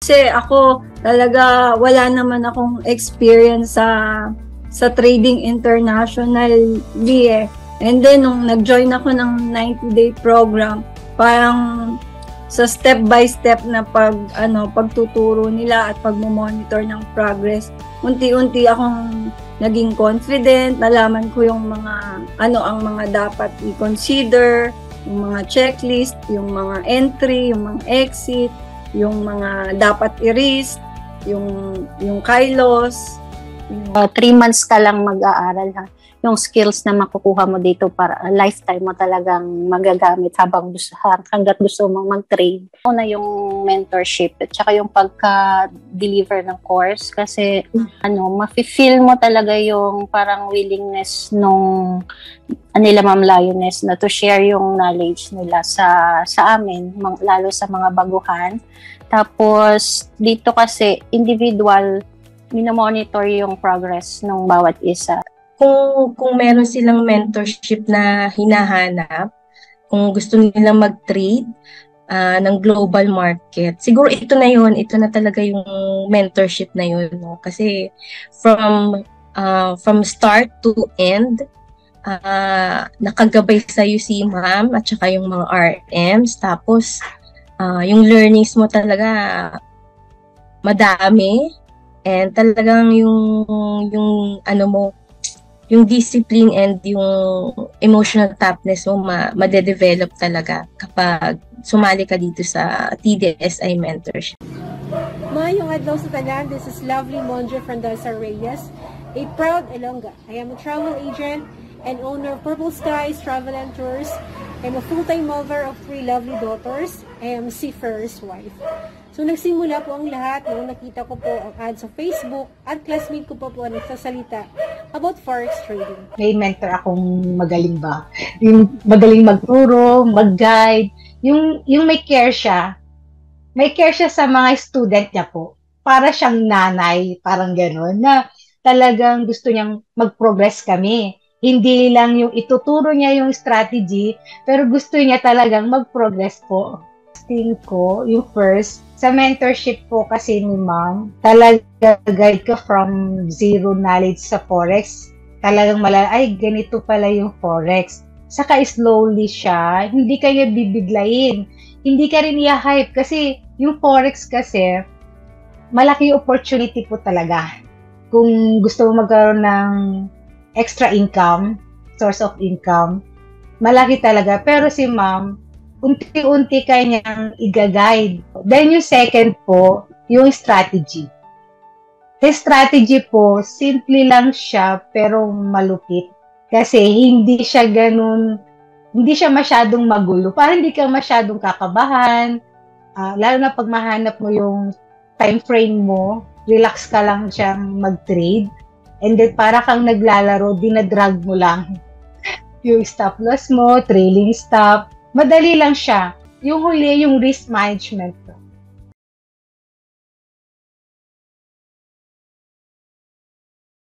Kasi ako talaga wala naman akong experience sa trading internationally eh. And then nung nag-join ako ng 90-day program, parang sa step by step na pagtuturo nila at pagmo-monitor ng progress, unti-unti akong naging confident, nalaman ko yung ang mga dapat i-consider, yung mga checklist, yung mga entry, yung mga exit, yung mga dapat i-risk, yung kailos. 3 months ka lang mag-aaral ha. Yung skills na makukuha mo dito para lifetime mo talagang magagamit hanggat gusto mong mag-trade. Una yung mentorship at saka yung pagka-deliver ng course kasi mafe-feel mo talaga yung parang willingness nung nila Ma'am Lioness na to share yung knowledge nila sa amin, lalo sa mga baguhan. Tapos dito kasi individual minomonitor yung progress ng bawat isa. Kung meron silang mentorship na hinahanap, kung gusto nilang mag-trade ng global market, siguro ito na talaga yung mentorship na yun, no? Kasi from start to end, nakagabay sa'yo si ma'am at saka yung mga RMs, tapos yung learnings mo talaga madami, and talagang yung discipline and yung emotional toughness mo madedevelop talaga kapag sumali ka dito sa TDSI mentorship. Mayong adlaw sa tanan, this is Lovely Monjo from Dalsa Reyes, a proud Ilongga. I am a travel agent and owner of Purple Skies Travel and Tours. I'm a full-time mother of 3 lovely daughters. I am seafarer's wife. So nagsimula po ang lahat nung nakita ko po ang ad sa Facebook at classmate ko po ang nagsasalita about forex trading. May mentor akong magaling ba? Yung magaling magturo, mag-guide, yung may care siya. May care siya sa mga student niya po. Para siyang nanay, parang gano'n, na talagang gusto niyang mag-progress kami. Hindi lang yung ituturo niya yung strategy, pero gusto niya talagang mag-progress po. Tingin ko, yung first, sa mentorship po kasi ni ma'am, talaga guide ka from zero knowledge sa forex. Talagang ay ganito pala yung forex. Saka slowly siya, hindi ka niya bibiglayin. Hindi ka rin i-hype kasi yung forex kasi, malaki opportunity po talaga. Kung gusto mo magkaroon ng extra income, source of income, malaki talaga. Pero si ma'am, unti-unti kanyang i-guide. Then yung second po, yung strategy. His strategy po, simple lang siya, pero malupit. Kasi hindi siya masyadong magulo. Parang hindi ka masyadong kakabahan. Lalo na pag mahanap mo yung time frame mo, relax ka lang siyang mag-trade. And then, para kang naglalaro, dinadrag mo lang yung stop loss mo, trailing stop. Madali lang siya. Yung huli, yung risk management.